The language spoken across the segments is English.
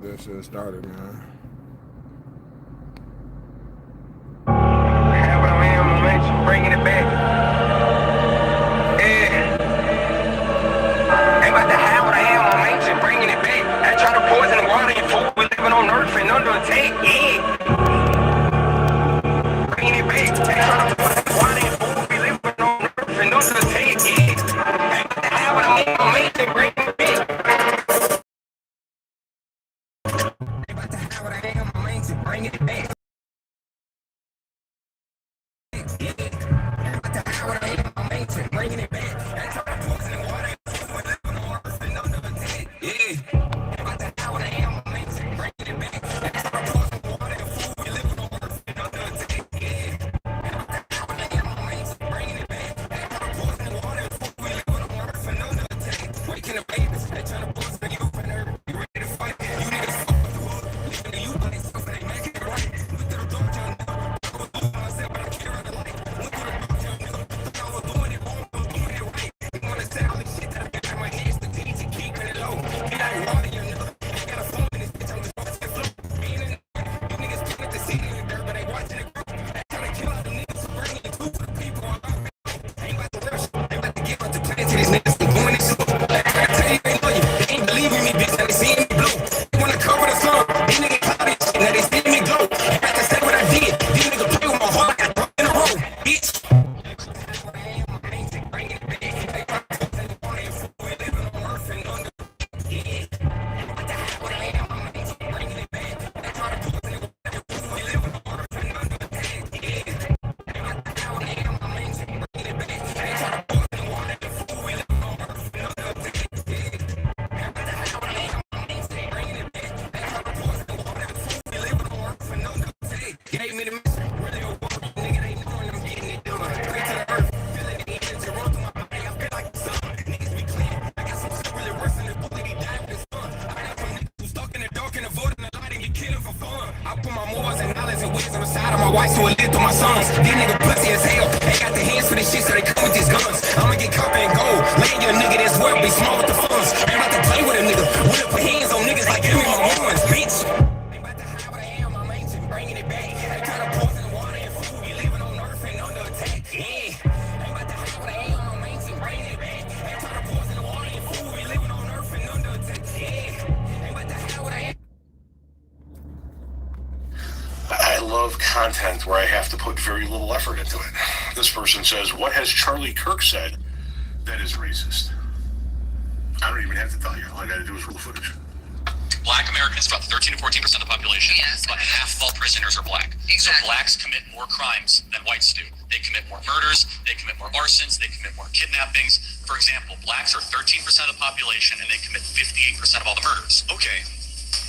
this shit started, man. Have what I am, momentum, bringing it back. Yeah. Ain't about to have what I am, momentum, bringing it back. I try to poison the water and food. We living on earth and under attack. Yeah. Bringing it back. I try to poison the water and food. We living on earth and under attack. Yeah. Ain't about to have what I am, momentum, bringing it back. Ain't about to have what I am, momentum, bringing it back. Bringing it back. I try to poison the water and food. We living on earth and under attack. Yeah. About to have what I am, momentum, bringing it back. I try to poison the water and food. We living on earth and under attack. Yeah. About to have what I am, momentum, bringing it back. I try to poison the water and food. We living on earth and under attack. Waking the babies. I try to poison the youth and earth. You ready to fight? You niggas fuck with the hood. Leaving the youth like something they make it right. With their dog down now. I was losing myself, but I can't run the light. Look through the dog down now. I was doing it wrong. Content where I have to put very little effort into it. This person says, what has Charlie Kirk said that is racist? I don't even have to tell you. All I got to do is roll the footage. Black Americans, about 13 to 14% of the population. Yes. About half of all prisoners are black. Exactly. So blacks commit more crimes than whites do. They commit more murders, they commit more arsons, they commit more kidnappings. For example, blacks are 13% of the population and they commit 58% of all the murders. Okay.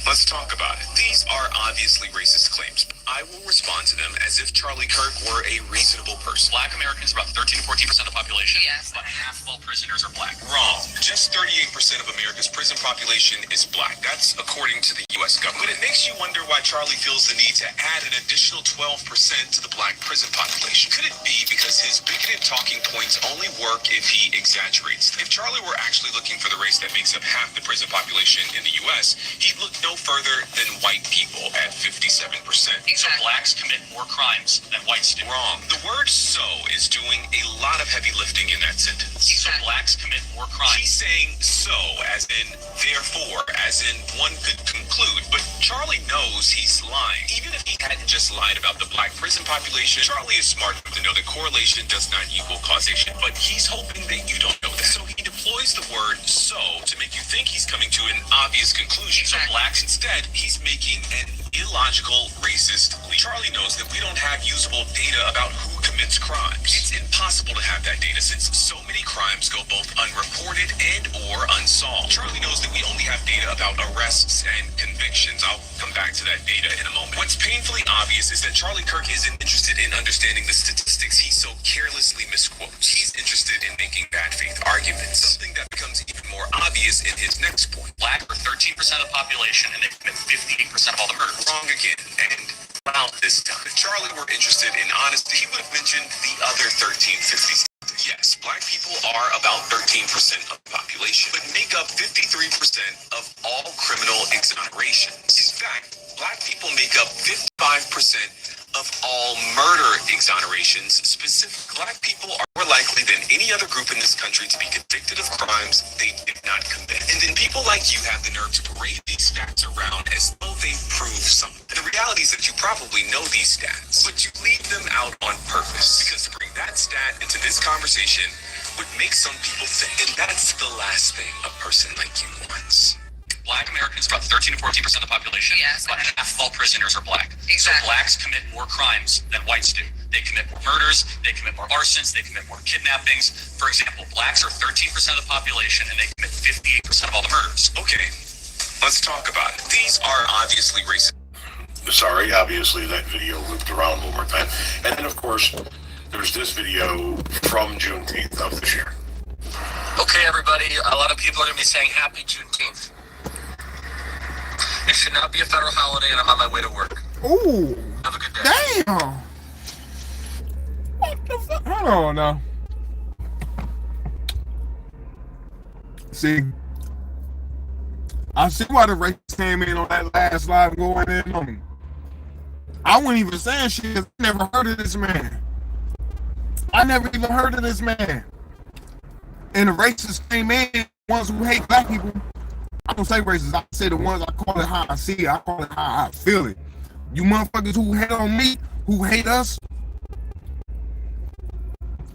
Let's talk about it. These are obviously racist claims. I will respond to them as if Charlie Kirk were a reasonable person. Black Americans, about 13 to 14% of the population. Yes. About half of all prisoners are black. Wrong. Just 38% of America's prison population is black. That's according to the U.S. government. But it makes you wonder why Charlie feels the need to add an additional 12% to the black prison population. Could it be because his bigoted talking points only work if he exaggerates them? If Charlie were actually looking for the race that makes up half the prison population in the U.S., he'd look no further than white people at 57%. So blacks commit more crimes than whites do. Wrong. The word "so" is doing a lot of heavy lifting in that sentence. So blacks commit more crimes. He's saying "so" as in therefore, as in one could conclude, but Charlie knows he's lying. Even if he hadn't just lied about the black prison population, Charlie is smart enough to know that correlation does not equal causation, but he's hoping that you don't know that. So he deploys the word "so" to make you think he's coming to an obvious conclusion. So blacks, instead, he's making an illogical, racist leap. Charlie knows that we don't have usable data about who commits crimes. It's impossible to have that data since so many crimes go both unreported and or unsolved. Charlie knows that we only have data about arrests and convictions. I'll come back to that data in a moment. What's painfully obvious is that Charlie Kirk isn't interested in understanding the statistics he so carelessly misquotes. He's interested in making bad faith arguments, something that becomes even more obvious in his next point. Black are 13% of the population and they commit 58% of all the murders. Wrong again, and about this time. If Charlie were interested in honesty, he would have mentioned the other 1350. Yes, black people are about 13% of the population, but make up 53% of all criminal exonerations. fact, black people make up 55% of all murder exonerations. Specifically, black people are more likely than any other group in this country to be convicted of crimes they did not commit. And then people like you have the nerve to parade these stats around as though they prove something. And the reality is that you probably know these stats, but you leave them out on purpose. Because to bring that stat into this conversation would make some people think, and that's the last thing a person like you wants. Black Americans, about 13 to 14% of the population. Yes. About half of all prisoners are black. Exactly. So blacks commit more crimes than whites do. They commit more murders, they commit more arsons, they commit more kidnappings. For example, blacks are 13% of the population and they commit 58% of all the murders. Okay, let's talk about it. These are obviously racist. Sorry, obviously that video looped around one more time. And then, of course, there's this video from Juneteenth of this year. Okay, everybody, a lot of people are going to be saying Happy Juneteenth. It should not be a federal holiday, and I'm on my way to work. Ooh. Have a good day. Damn. What the fuck? Hold on now. See, I see why the race came in on that last live going in on me. I wasn't even saying shit 'cause I never heard of this man. I never even heard of this man. And the racists came in, ones who hate black people. I don't say racist, I say the ones, I call it how I see it, I call it how I feel it. You motherfuckers who hate on me, who hate us,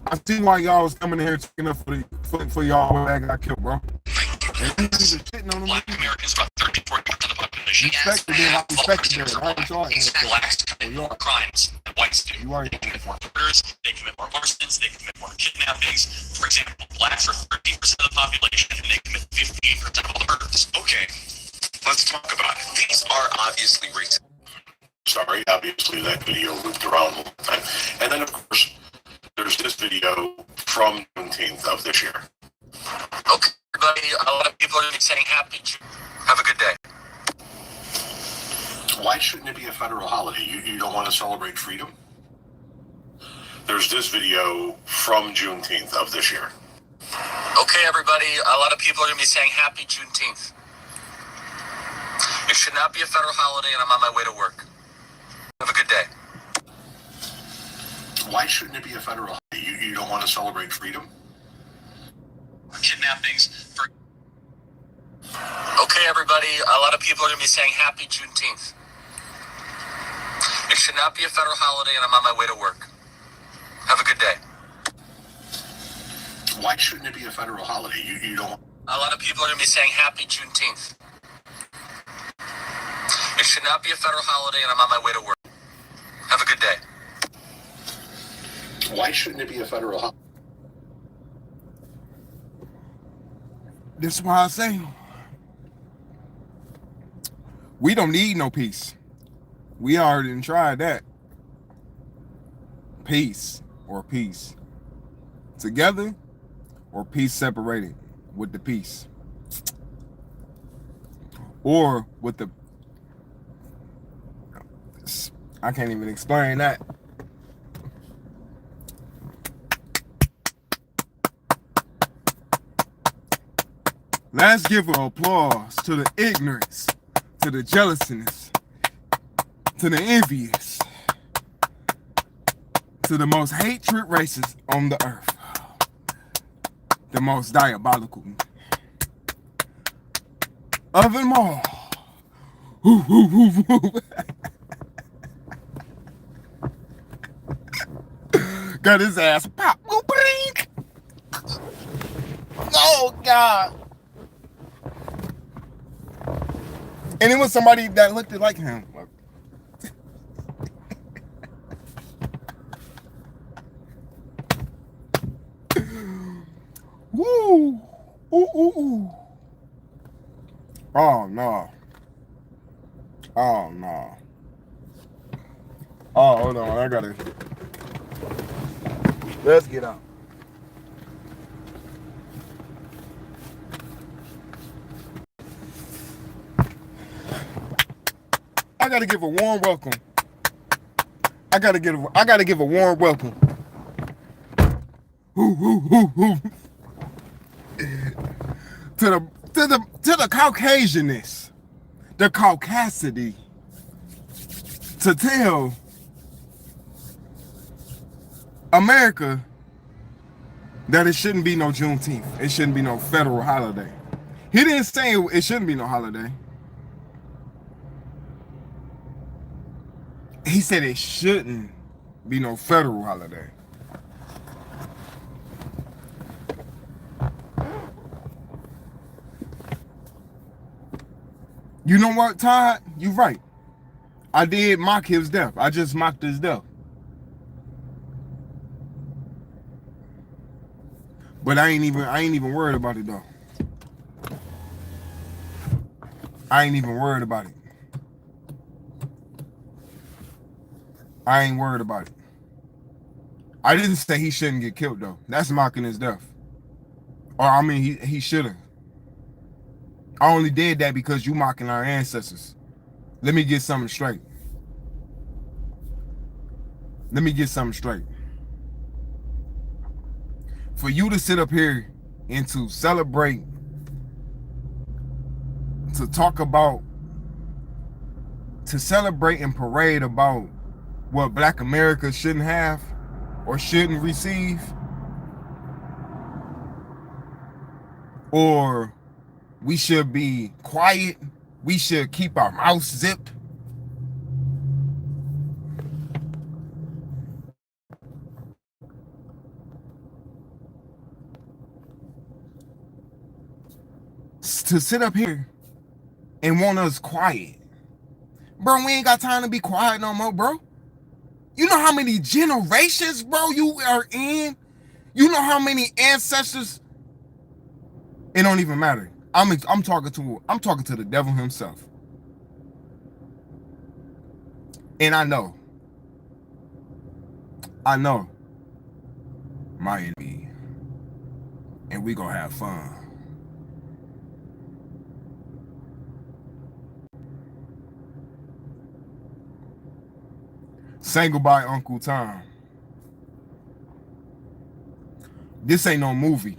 I see why y'all was coming in here taking up for y'all when that got killed, bro. Black Americans, about 30-40% of the population. Respect it, then I respect it, then. I ain't sorry. Blacks commit more crimes than whites do. You are. They commit more murders, they commit more arsons, they commit more kidnappings. For example, blacks are 13% of the population and they commit 58% of all the murders. Okay, let's talk about it. These are obviously racist. Sorry, obviously that video looped around one more time. And then, of course, there's this video from Juneteenth of this year. Okay, everybody, a lot of people are going to be saying Happy Juneteenth. Have a good day. Why shouldn't it be a federal holiday? You don't want to celebrate freedom? There's this video from Juneteenth of this year. Okay, everybody, a lot of people are going to be saying Happy Juneteenth. It should not be a federal holiday, and I'm on my way to work. Have a good day. Why shouldn't it be a federal holiday? You don't want to celebrate freedom? Kidnappings. Okay, everybody, a lot of people are going to be saying Happy Juneteenth. It should not be a federal holiday, and I'm on my way to work. Have a good day. Why shouldn't it be a federal holiday? You don't. A lot of people are going to be saying Happy Juneteenth. It should not be a federal holiday, and I'm on my way to work. Have a good day. Why shouldn't it be a federal holiday? This is why I say we don't need no peace. We already done tried that. Peace or peace together or peace separated with the peace or with the, I can't even explain that. Let's give an applause to the ignorance, to the jealousness, to the envious, to the most hatred racist on the earth, the most diabolical of them all. Got his ass pop. Oh God. And it was somebody that looked like him. Woo! Ooh, ooh, ooh. Oh no. Oh no. Oh, hold on. I gotta. Let's get out. I gotta give a warm welcome. I gotta give a warm welcome. To the Caucasianness, the Caucasity to tell America that it shouldn't be no Juneteenth. It shouldn't be no federal holiday. He didn't say it shouldn't be no holiday. He said it shouldn't be no federal holiday. You know what, Todd? You're right. I did mock his death. I just mocked his death. But I ain't even worried about it though. I ain't even worried about it. I ain't worried about it. I didn't say he shouldn't get killed though. That's mocking his death. Or I mean he should have. I only did that because you mocking our ancestors. Let me get something straight. Let me get something straight. For you to sit up here and to celebrate, to talk about, to celebrate and parade about what Black America shouldn't have or shouldn't receive, or we should be quiet, we should keep our mouths zipped. To sit up here and want us quiet. Bro, we ain't got time to be quiet no more, bro. You know how many generations, bro, you are in? You know how many ancestors? It don't even matter. I'm talking to the devil himself. And I know my enemy. And we gonna have fun. Say goodbye, Uncle Tom. This ain't no movie.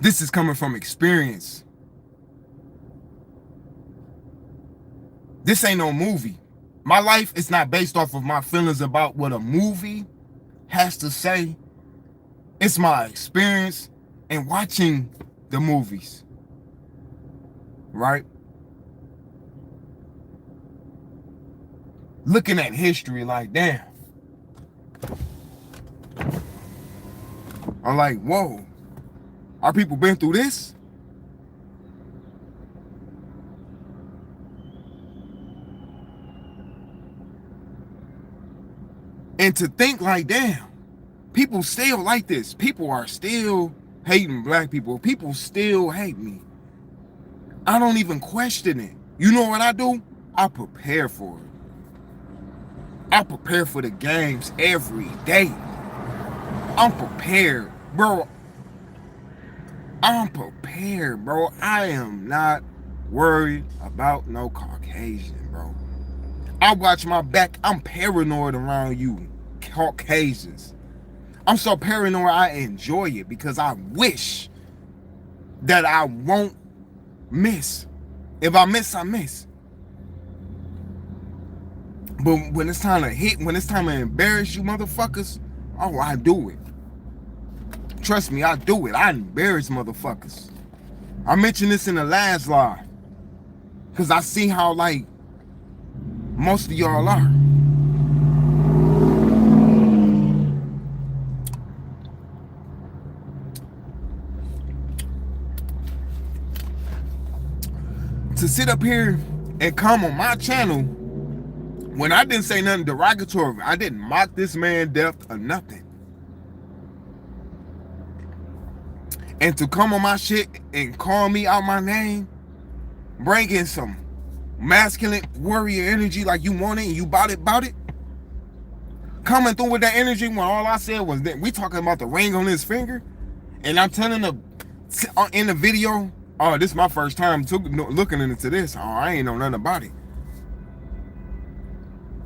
This is coming from experience. This ain't no movie. My life is not based off of my feelings about what a movie has to say. It's my experience in watching the movies. Right? Looking at history like, damn. I'm like, whoa. Our people been through this? And to think like, damn, people still like this. People are still hating Black people. People still hate me. I don't even question it. You know what I do? I prepare for it. I prepare for the games every day. I'm prepared, bro. I'm prepared, bro. I am not worried about no Caucasian, bro. I watch my back. I'm paranoid around you Caucasians. I'm so paranoid I enjoy it because I wish that I won't miss. If I miss, I miss. But when it's time to hit, when it's time to embarrass you motherfuckers, oh, I do it. Trust me, I do it. I embarrass motherfuckers. I mentioned this in the last live. Because I see how, like, most of y'all are. To sit up here and come on my channel when I didn't say nothing derogatory, I didn't mock this man's death or nothing. And to come on my shit and call me out my name, bring in some masculine warrior energy like you want it and you bout it. Coming through with that energy when all I said was that we talking about the ring on his finger. And I'm telling the in the video, oh, this is my first time looking into this. Oh, I ain't know nothing about it.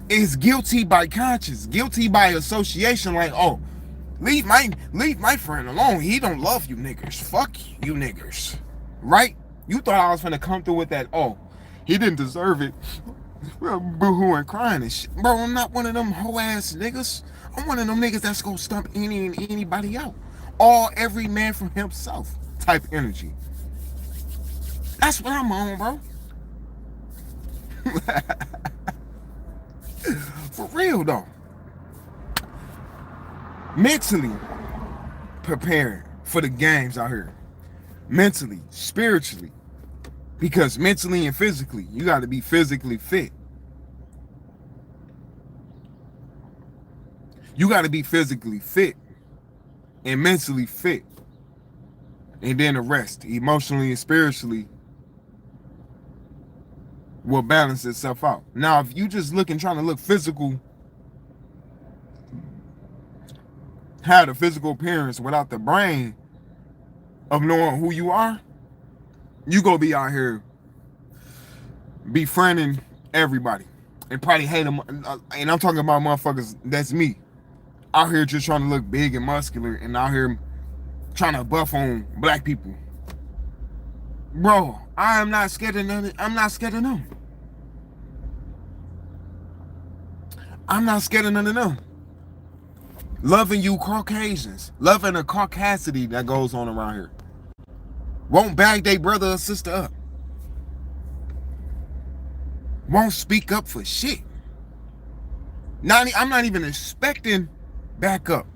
It's guilty by conscience, guilty by association. Like, oh, leave my friend alone. He don't love you niggers. Fuck you niggers. Right? You thought I was gonna come through with that, oh, He didn't deserve it. Boo-hoo and crying and shit. Bro, I'm not one of them hoe-ass niggas. I'm one of them niggas that's gonna stump any and anybody out. Every man for himself type energy. That's what I'm on, bro. For real, though. Mentally preparing for the games out here. Mentally, spiritually. Because mentally and physically, you got to be physically fit. You got to be physically fit and mentally fit. And then the rest, emotionally and spiritually, will balance itself out. Now, if you just trying to look physical, have the physical appearance without the brain of knowing who you are, you gonna be out here befriending everybody and probably hate them. And I'm talking about motherfuckers, that's me, out here just trying to look big and muscular and out here trying to buff on black people. Bro, I am not scared of none. I'm not scared of them. I'm not scared of none of them. Loving you Caucasians, loving the caucasity that goes on around here. Won't bag their brother or sister up. Won't speak up for shit. I'm not even expecting backup.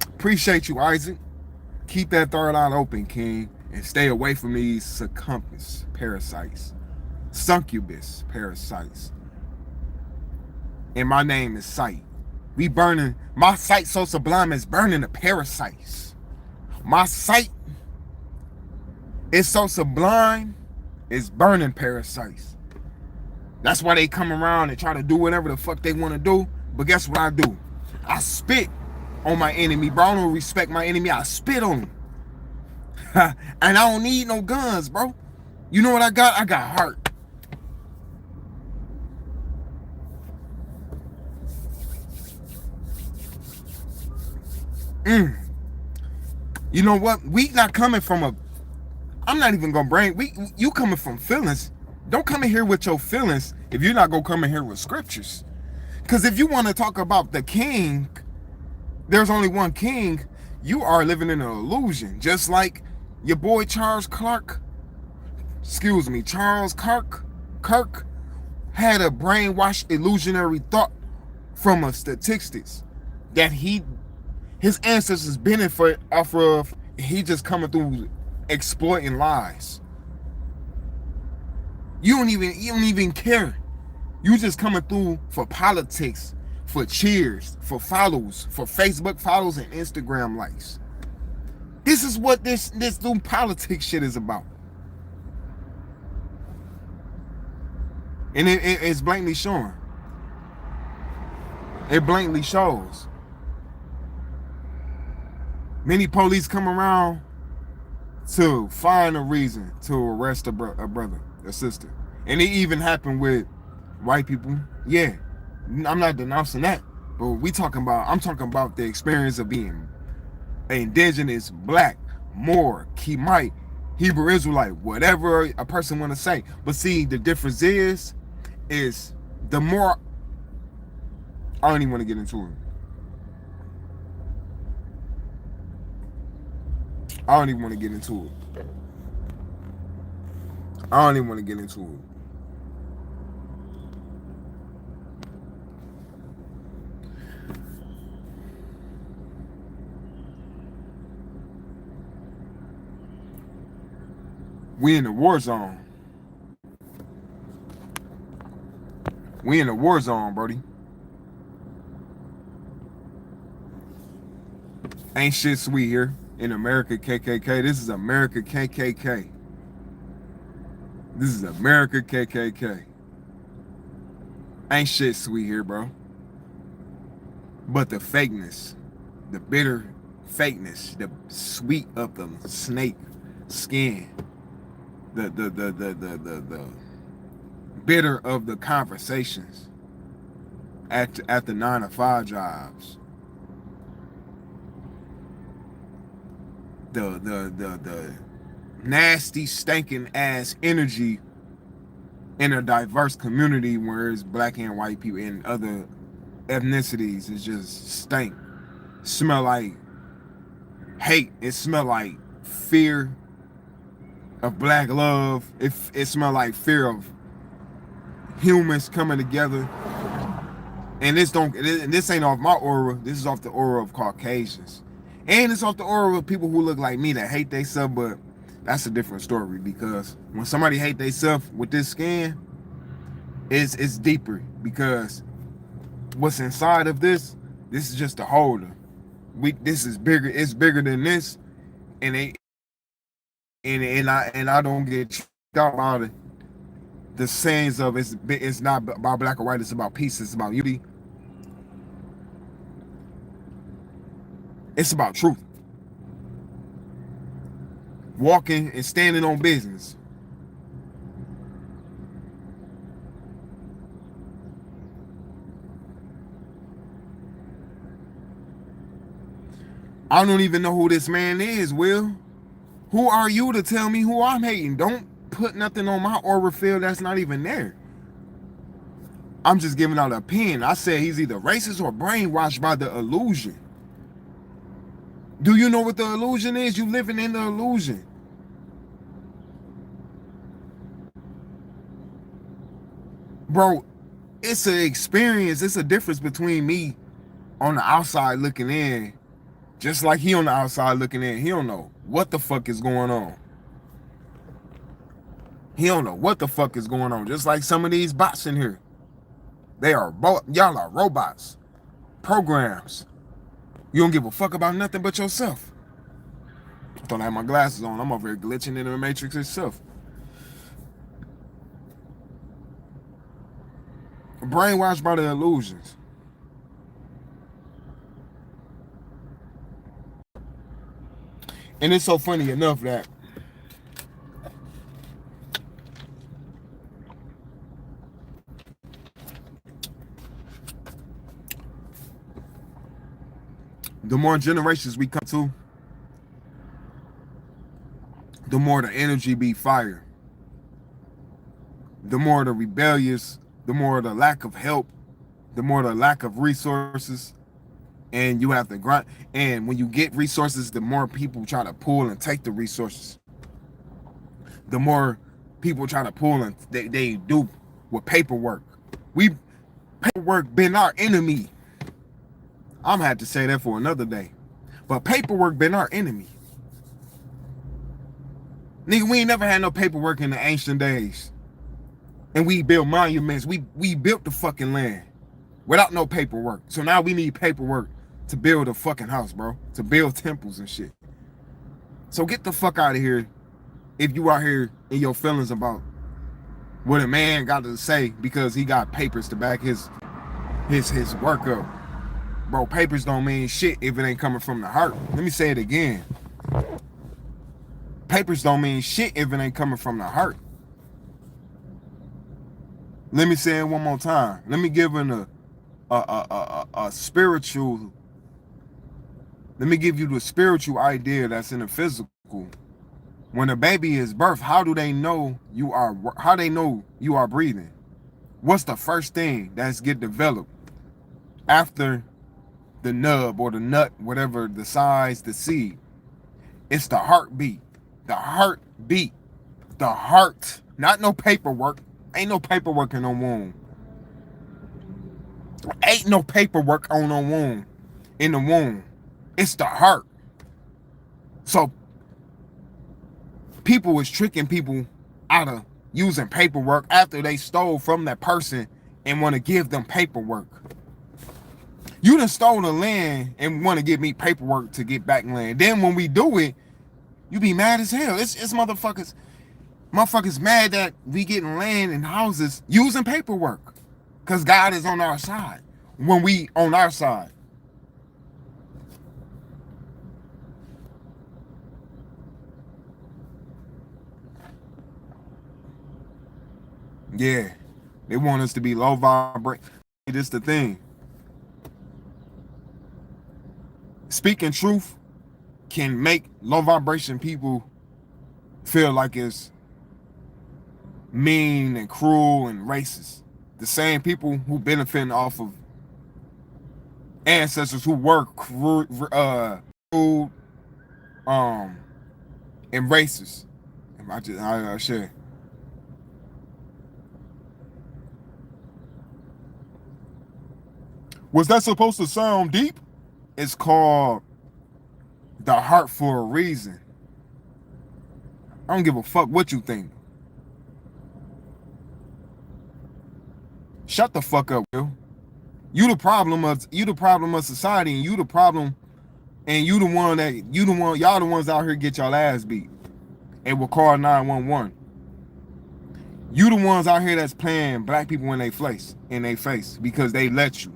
Appreciate you, Isaac. Keep that third eye open, King, and stay away from these succubus parasites. Succubus parasites. And my name is Sight. We burning, my sight so sublime is burning the parasites. My sight is so sublime, it's burning parasites. That's why they come around and try to do whatever the fuck they want to do. But guess what I do? I spit on my enemy, bro. I don't respect my enemy. I spit on him. And I don't need no guns, bro. You know what I got? I got heart. You know what? We not coming from I'm not even gonna you coming from feelings. Don't come in here with your feelings if you're not gonna come in here with scriptures. Because if you want to talk about the king, there's only one king, you are living in an illusion. Just like your boy Charles Kirk had a brainwashed illusionary thought from a statistics that his ancestors benefit off of. He just coming through exploiting lies. You don't even care. You just coming through for politics, for cheers, for follows, for Facebook follows and Instagram likes. This is what this new politics shit is about. And it's blatantly showing. It blatantly shows. Many police come around to find a reason to arrest a brother, a sister. And it even happened with white people. Yeah, I'm not denouncing that. But I'm talking about the experience of being indigenous, black, Moor, Kimite, Hebrew Israelite, whatever a person want to say. But see, the difference is the more, I don't even want to get into it. I don't even want to get into it. We in the war zone. We in the war zone, Brody. Ain't shit sweet here in America, KKK. This is America, KKK. This is America, KKK. Ain't shit sweet here, bro. But the fakeness, the bitter fakeness, the sweet of the snake skin, the bitter of the conversations at the 9-to-5 jobs. nasty, stinking ass energy in a diverse community where it's black and white people and other ethnicities. It's just stink. Smell like hate. It smell like fear of black love. It smell like fear of humans coming together. And this ain't off my aura. This is off the aura of Caucasians. And it's off the aura of people who look like me that hate theyself, but that's a different story, because when somebody hate theyself with this skin, it's deeper, because what's inside of this is just a holder. This is bigger, it's bigger than this, and I don't get tricked out about it. The sayings of it's not about black or white, it's about peace, it's about unity. It's about truth. Walking and standing on business. I don't even know who this man is, Will. Who are you to tell me who I'm hating? Don't put nothing on my aura field that's not even there. I'm just giving out an opinion. I said he's either racist or brainwashed by the illusion. Do you know what the illusion is? You living in the illusion. Bro, it's an experience. It's a difference between me on the outside looking in, just like he on the outside looking in. He don't know what the fuck is going on. He don't know what the fuck is going on. Just like some of these bots in here. Y'all are robots. Programs. You don't give a fuck about nothing but yourself. I thought I had my glasses on. I'm over here glitching in the matrix itself. Brainwashed by the illusions. And it's so funny enough that the more generations we come to, the more the energy be fire. The more the rebellious, the more the lack of help, the more the lack of resources, and you have to grind. And when you get resources, the more people try to pull and take the resources. The more people try to pull and they do with paperwork. Paperwork been our enemy. I'm gonna have to say that for another day. But paperwork been our enemy. Nigga, we ain't never had no paperwork in the ancient days. And we built monuments. We built the fucking land without no paperwork. So now we need paperwork to build a fucking house, bro. To build temples and shit. So get the fuck out of here if you out here in your feelings about what a man got to say because he got papers to back his work up. Bro, papers don't mean shit if it ain't coming from the heart. Let me say it again. Papers don't mean shit if it ain't coming from the heart. Let me say it one more time. Let me give it a spiritual. Let me give you the spiritual idea that's in the physical. When a baby is birthed, how do they know you are? How they know you are breathing? What's the first thing that's get developed after the nub or the nut, whatever the size, the seed? It's the heartbeat. The heartbeat. The heart. Not no paperwork. Ain't no paperwork in no womb. Ain't no paperwork on no womb. In the womb. It's the heart. So people was tricking people out of using paperwork after they stole from that person and want to give them paperwork. You done stole the land and want to give me paperwork to get back land. Then when we do it, you be mad as hell. It's motherfuckers mad that we getting land and houses using paperwork. Because God is on our side when we on our side. Yeah, they want us to be low vibrate. This is the thing. Speaking truth can make low vibration people feel like it's mean and cruel and racist. The same people who benefiting off of ancestors who were cruel, and racist. I share. Was that supposed to sound deep? It's called The Heart for a Reason. I don't give a fuck what you think. Shut the fuck up, Will. You the problem of society, and y'all the ones out here get y'all ass beat and will call 911. You the ones out here that's playing black people in their face because they let you.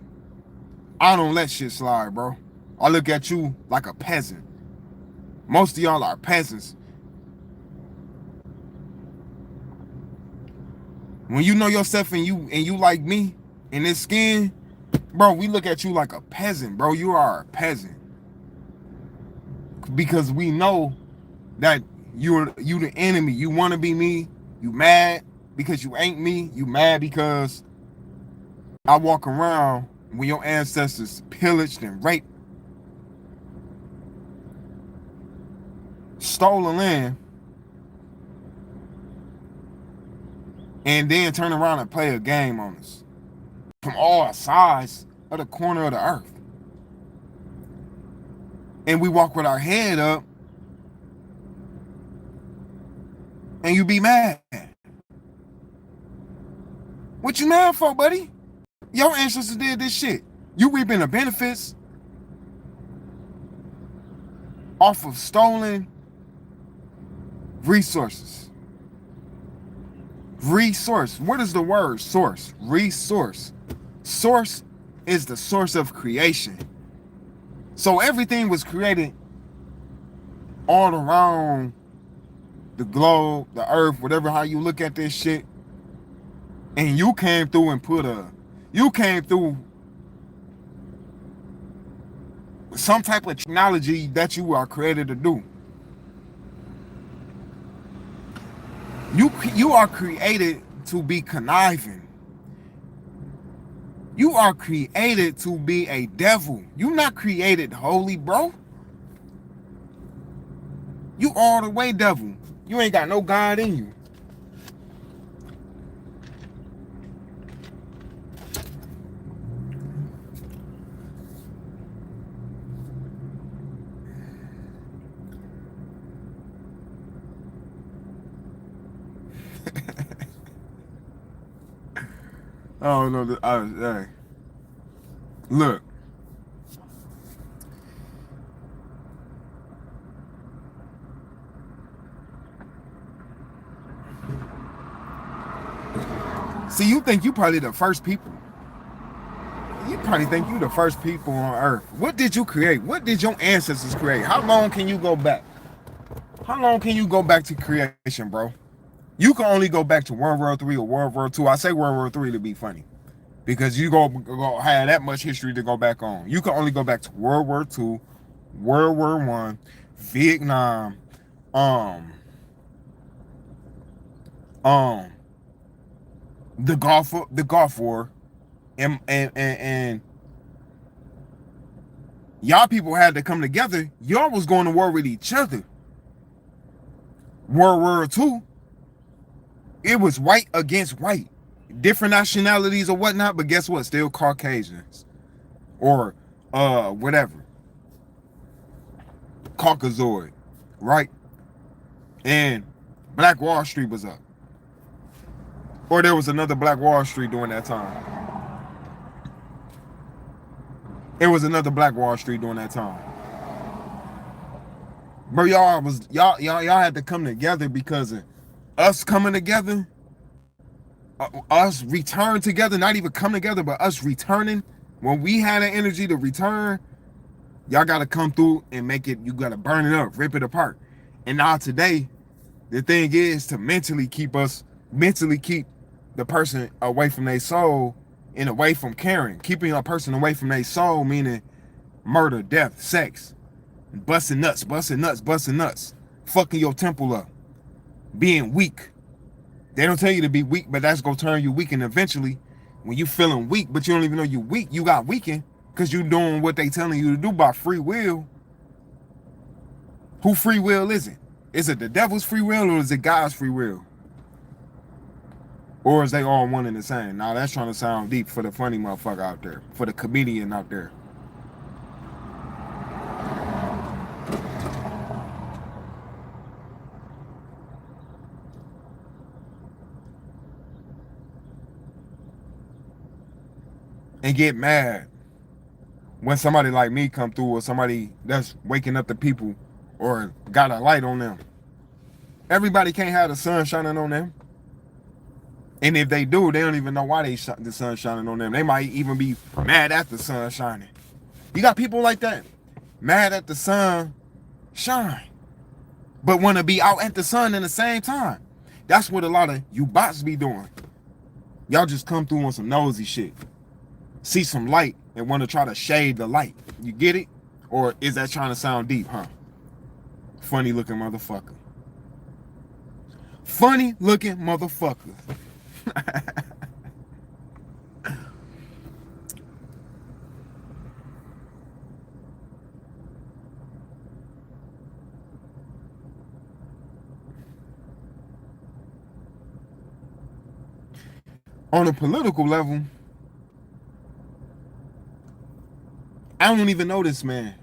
I don't let shit slide, bro. I look at you like a peasant. Most of y'all are peasants. When you know yourself and you like me in this skin, bro, we look at you like a peasant, bro. You are a peasant. Because we know that you the enemy. You want to be me. You mad because you ain't me. You mad because I walk around when your ancestors pillaged and raped, stolen land, and then turn around and play a game on us from all sides of the corner of the earth. And we walk with our head up, and you be mad. What you mad for, buddy? Your ancestors did this shit. You reaping the benefits off of stolen resources. Resource. What is the word? Source. Resource. Source is the source of creation. So everything was created all around the globe, the earth, whatever, how you look at this shit. And you came through and you came through some type of technology that you are created to do. You are created to be conniving. You are created to be a devil. You're not created holy, bro. You all the way devil. You ain't got no God in you. I don't know. Hey. Look. See, you think you probably the first people. You probably think you the first people on earth. What did you create? What did your ancestors create? How long can you go back? How long can you go back to creation, bro? You can only go back to World War III or World War II. I say World War III to be funny, because you go have that much history to go back on. You can only go back to World War II, World War I, Vietnam, the Gulf War, and y'all people had to come together. Y'all was going to war with each other. World War II, it was white against white, different nationalities or whatnot, but guess what? Still Caucasians or whatever, Caucasoid, right? And Black Wall Street was up, or there was another Black Wall Street during that time. There was another Black Wall Street during that time. Bro, y'all had to come together because of us coming together, us return together, not even come together, but us returning. When we had the energy to return, y'all got to come through and make it, you got to burn it up, rip it apart. And now today, the thing is to mentally keep the person away from their soul and away from caring. Keeping a person away from their soul, meaning murder, death, sex, busting nuts, fucking your temple up. being weak. They don't tell you to be weak, but that's gonna turn you weak, and eventually, when you feeling weak, but you don't even know you weak, you got weakened because you doing what they telling you to do by free will. Who free will is it? Is it the devil's free will or is it God's free will? Or is they all one and the same? Now that's trying to sound deep for the funny motherfucker out there, for the comedian out there. And get mad when somebody like me come through, or somebody that's waking up the people or got a light on them. Everybody can't have the sun shining on them. And if they do, they don't even know why the sun shining on them. They might even be mad at the sun shining. You got people like that, mad at the sun shine, but want to be out at the sun in the same time. That's what a lot of you bots be doing. Y'all just come through on some nosy shit. See some light and want to try to shade the light. You get it? Or is that trying to sound deep, huh? Funny looking motherfucker. Funny looking motherfucker. On a political level, I don't even know this man.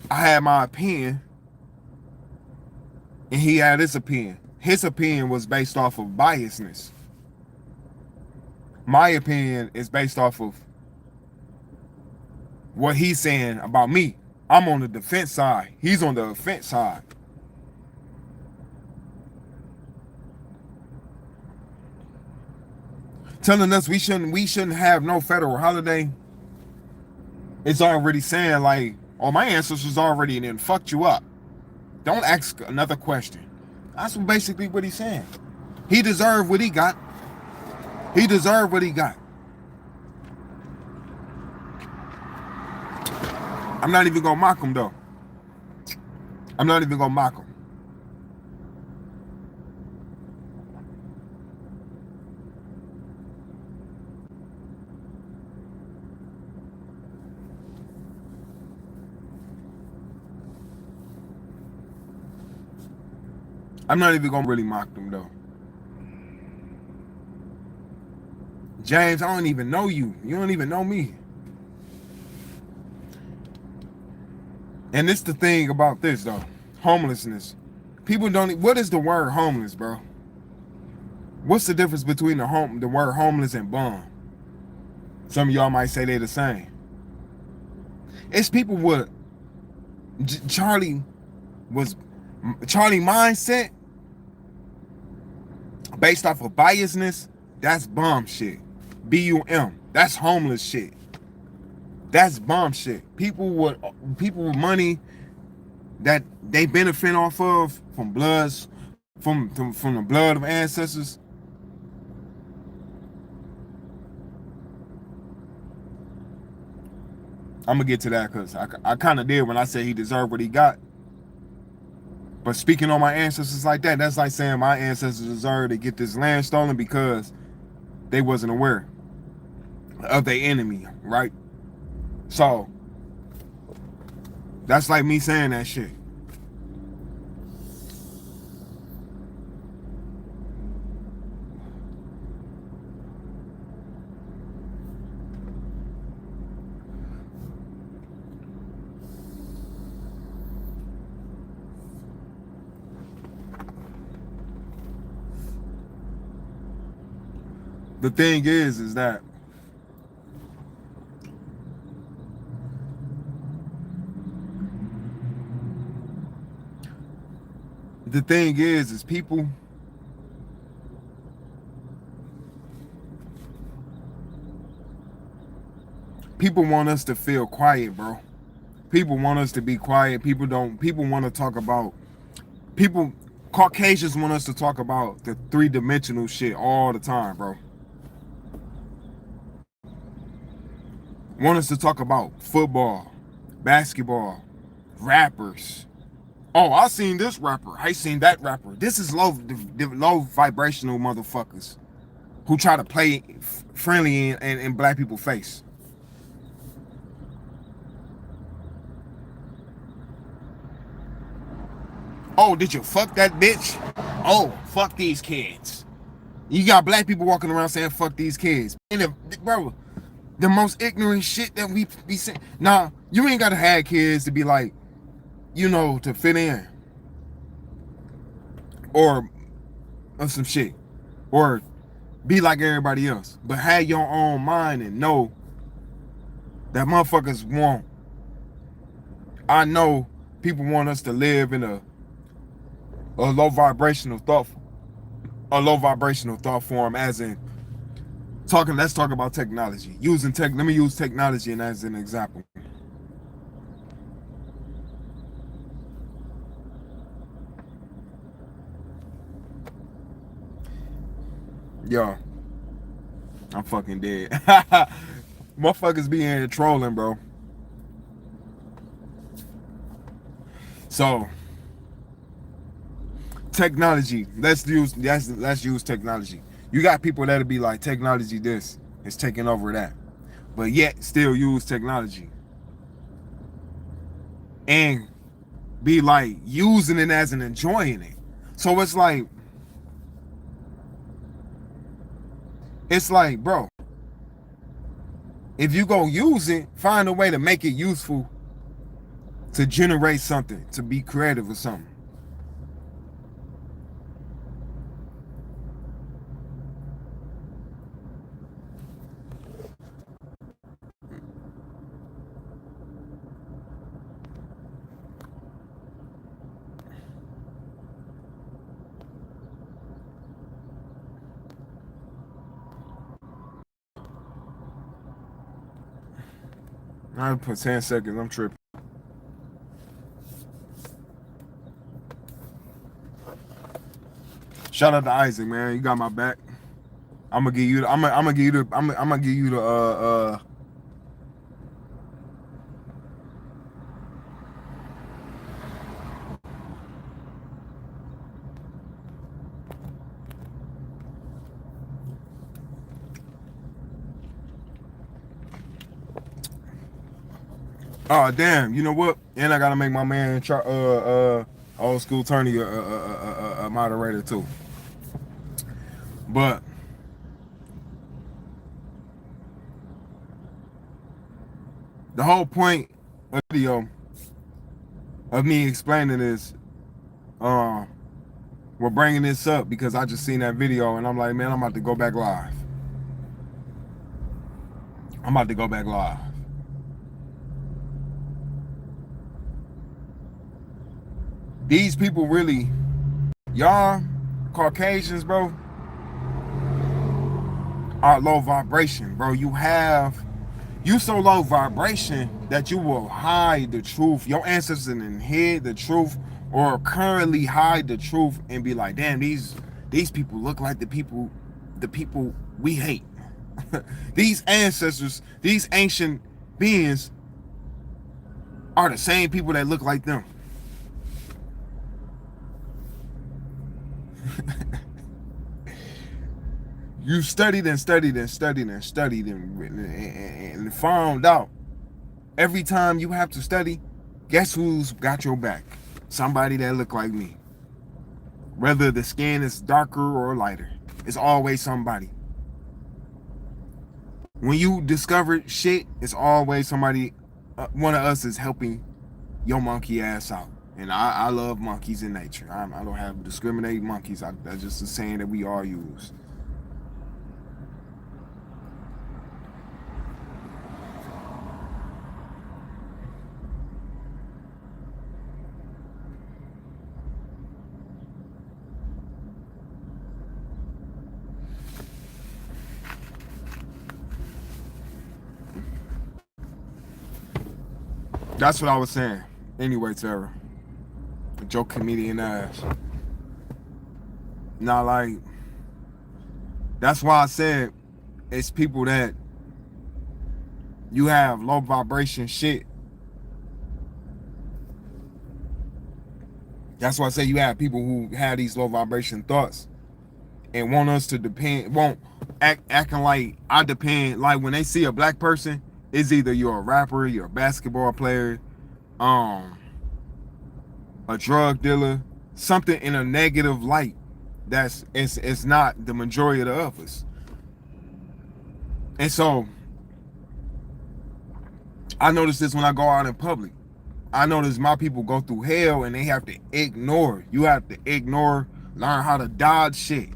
I had my opinion, and he had his opinion. His opinion was based off of biasness. My opinion is based off of what he's saying about me. I'm on the defense side. He's on the offense side. Telling us we shouldn't have no federal holiday. It's already saying like, oh, my ancestors already then fucked you up. Don't ask another question. That's basically what he's saying. He deserved what he got. He deserved what he got. I'm not even gonna mock him though. I'm not even gonna mock him. I'm not even gonna really mock them though. James, I don't even know you. You don't even know me. And this the thing about this though. Homelessness. People don't. What is the word homeless, bro? What's the difference between the word homeless and bum? Some of y'all might say they're the same. It's people with Charlie mindset based off of biasness. That's bum shit. B-U-M. That's homeless shit. That's bum shit. People with money that they benefit off of from the blood of ancestors. I'm gonna get to that because I kind of did when I said he deserved what he got. But speaking on my ancestors like that, that's like saying my ancestors deserve to get this land stolen because they wasn't aware of their enemy, right? So that's like me saying that shit. The thing is that people want us to feel quiet, bro. People want us to be quiet. People want to talk about Caucasians want us to talk about the three-dimensional shit all the time, bro. Want us to talk about football, basketball, rappers, Oh, I seen this rapper. I seen that rapper. This is low vibrational motherfuckers who try to play friendly in black people's face. Oh, did you fuck that bitch? Oh, fuck these kids. You got black people walking around saying fuck these kids. And bro, the most ignorant shit that we be saying. Nah, you ain't gotta have kids to be like, you know, to fit in. Or some shit. Or be like everybody else. But have your own mind and know that motherfuckers want. I know people want us to live in a low vibrational thought form, as in let's talk about technology. Let me use technology as an example. Yo, I'm fucking dead. Motherfuckers be in here trolling, bro. So technology, let's use technology. You got people that'll be like, technology this is taking over that, but yet still use technology and be like using it as an enjoying it. So it's like, bro, if you go use it, find a way to make it useful, to generate something, to be creative or something. I put 10 seconds, I'm tripping. Shout out to Isaac, man. You got my back. I'm gonna give you the oh damn, you know what? And I gotta make my man old school Tony a moderator too. But the whole point of the video of me explaining this, we're bringing this up because I just seen that video and I'm like, man, I'm about to go back live. These people really, y'all Caucasians, bro, are low vibration, bro. You so low vibration that you will hide the truth. Your ancestors hid the truth, or currently hide the truth and be like, damn, these people look like the people we hate. These ancestors, these ancient beings are the same people that look like them. You studied and found out every time you have to study, guess who's got your back? Somebody that look like me. Whether the skin is darker or lighter, it's always somebody. When you discover shit, it's always somebody, one of us is helping your monkey ass out. And I love monkeys in nature. I don't have discriminate monkeys. That's just a saying that we all use. That's what I was saying. Anyway, Tara. Joke comedian ass. Now, like, that's why I said it's people that you have low vibration shit That's why I say you have people who have these low vibration thoughts and want us to depend, acting like I depend. Like when they see a black person, it's either you're a rapper, you're a basketball player, a drug dealer, something in a negative light. It's not the majority of us. And so I notice this when I go out in public. I notice my people go through hell and they have to ignore. You have to ignore, learn how to dodge shit.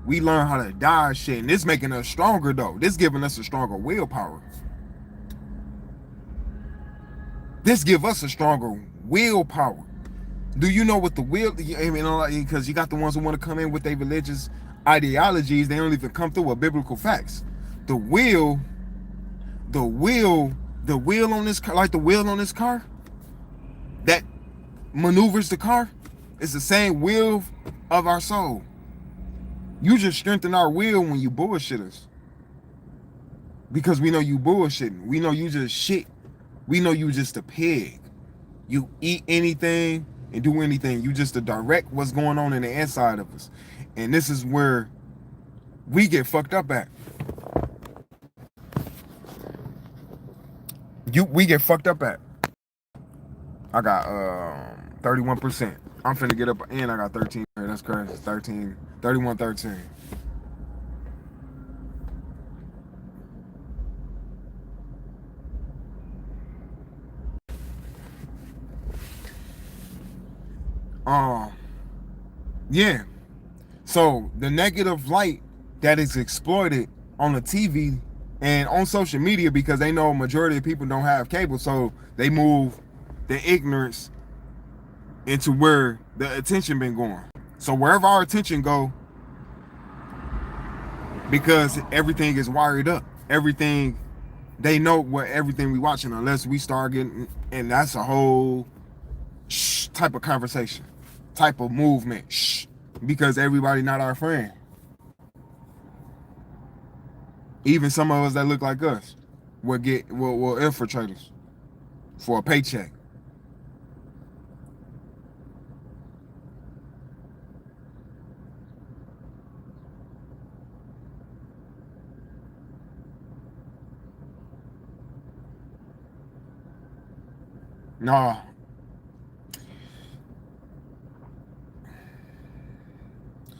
We learn how to dodge shit. And this making us stronger though. This giving us a stronger willpower. This give us a stronger willpower. Do you know what the will, I mean, because you got the ones who want to come in with their religious ideologies, they don't even come through with biblical facts. The wheel on this car, like the wheel on this car that maneuvers the car, is the same wheel of our soul. You just strengthen our will when you bullshit us. Because we know you bullshitting. We know you just shit. We know you just a pig. You eat anything and do anything. You just to direct what's going on in the inside of us. And this is where we get fucked up at. We get fucked up at. I got 31%. I'm finna get up and I got 13. That's crazy. 13, 31, 13. Yeah. So the negative light that is exploited on the TV and on social media, because they know a majority of people don't have cable, so they move the ignorance into where the attention been going. So wherever our attention go, because everything is wired up, everything, they know what everything we watching, unless we start getting, and that's a whole type of conversation, type of movement, because everybody not our friend. Even some of us that look like us will infiltrate us for a paycheck. No.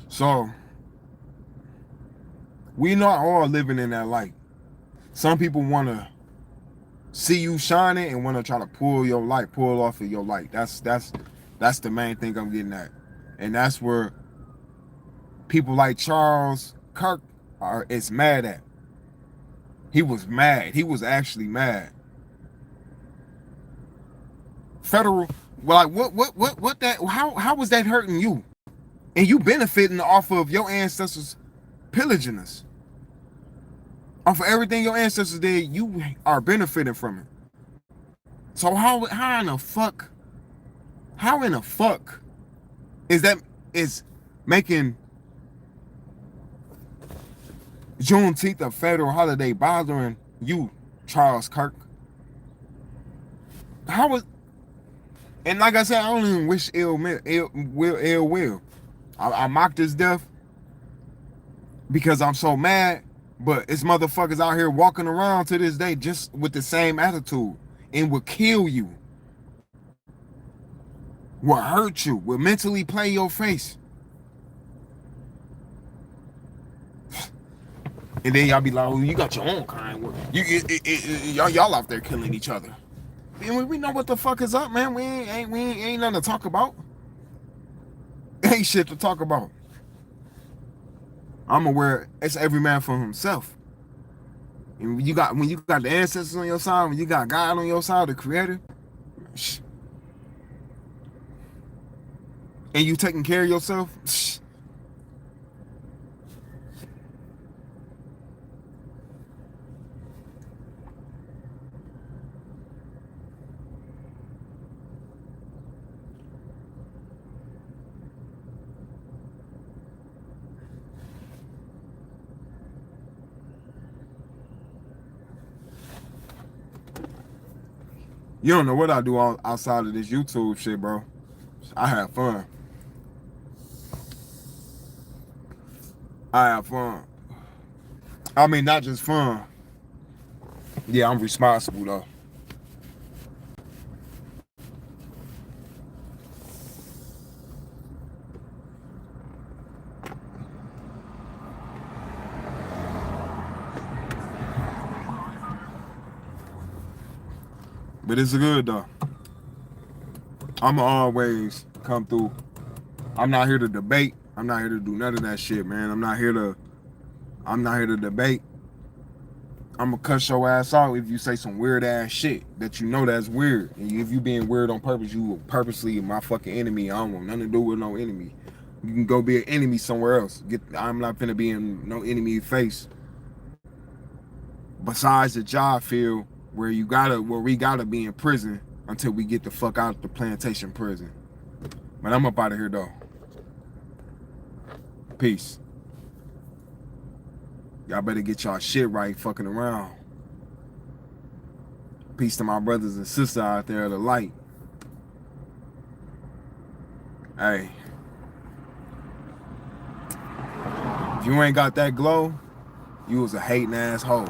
So we not all living in that light. Some people want to see you shining and want to try to pull off of your light. That's the main thing I'm getting at. And that's where people like Charles Kirk is mad at. He was mad. He was actually mad. Federal, like what that, how was that hurting you? And you benefiting off of your ancestors pillaging us. Off of everything your ancestors did, you are benefiting from it. So how in the fuck is making Juneteenth a federal holiday bothering you, Charles Kirk? And like I said, I don't even wish ill will. I mocked his death because I'm so mad, but it's motherfuckers out here walking around to this day just with the same attitude and will kill you, will hurt you, will mentally play your face. And then y'all be like, oh, you got your own kind. Y'all out there killing each other. And we know what the fuck is up, man. We ain't nothing to talk about. Ain't shit to talk about. I'm aware it's every man for himself. And when you got the ancestors on your side, when you got God on your side, the creator, and you taking care of yourself, you don't know what I do outside of this YouTube shit, bro. I have fun. I have fun. I mean, not just fun. Yeah, I'm responsible though. But it's good though. I'ma always come through. I'm not here to debate. I'm not here to do none of that shit, man. I'm not here to debate. I'm gonna cuss your ass out if you say some weird ass shit that you know that's weird. And if you being weird on purpose, you purposely my fucking enemy. I don't want nothing to do with no enemy. You can go be an enemy somewhere else. I'm not finna be in no enemy face. Besides the job field where we gotta be in prison until we get the fuck out of the plantation prison. But I'm up out of here though. Peace. Y'all better get y'all shit right fucking around. Peace to my brothers and sisters out there of the light. Hey. If you ain't got that glow, you was a hating asshole.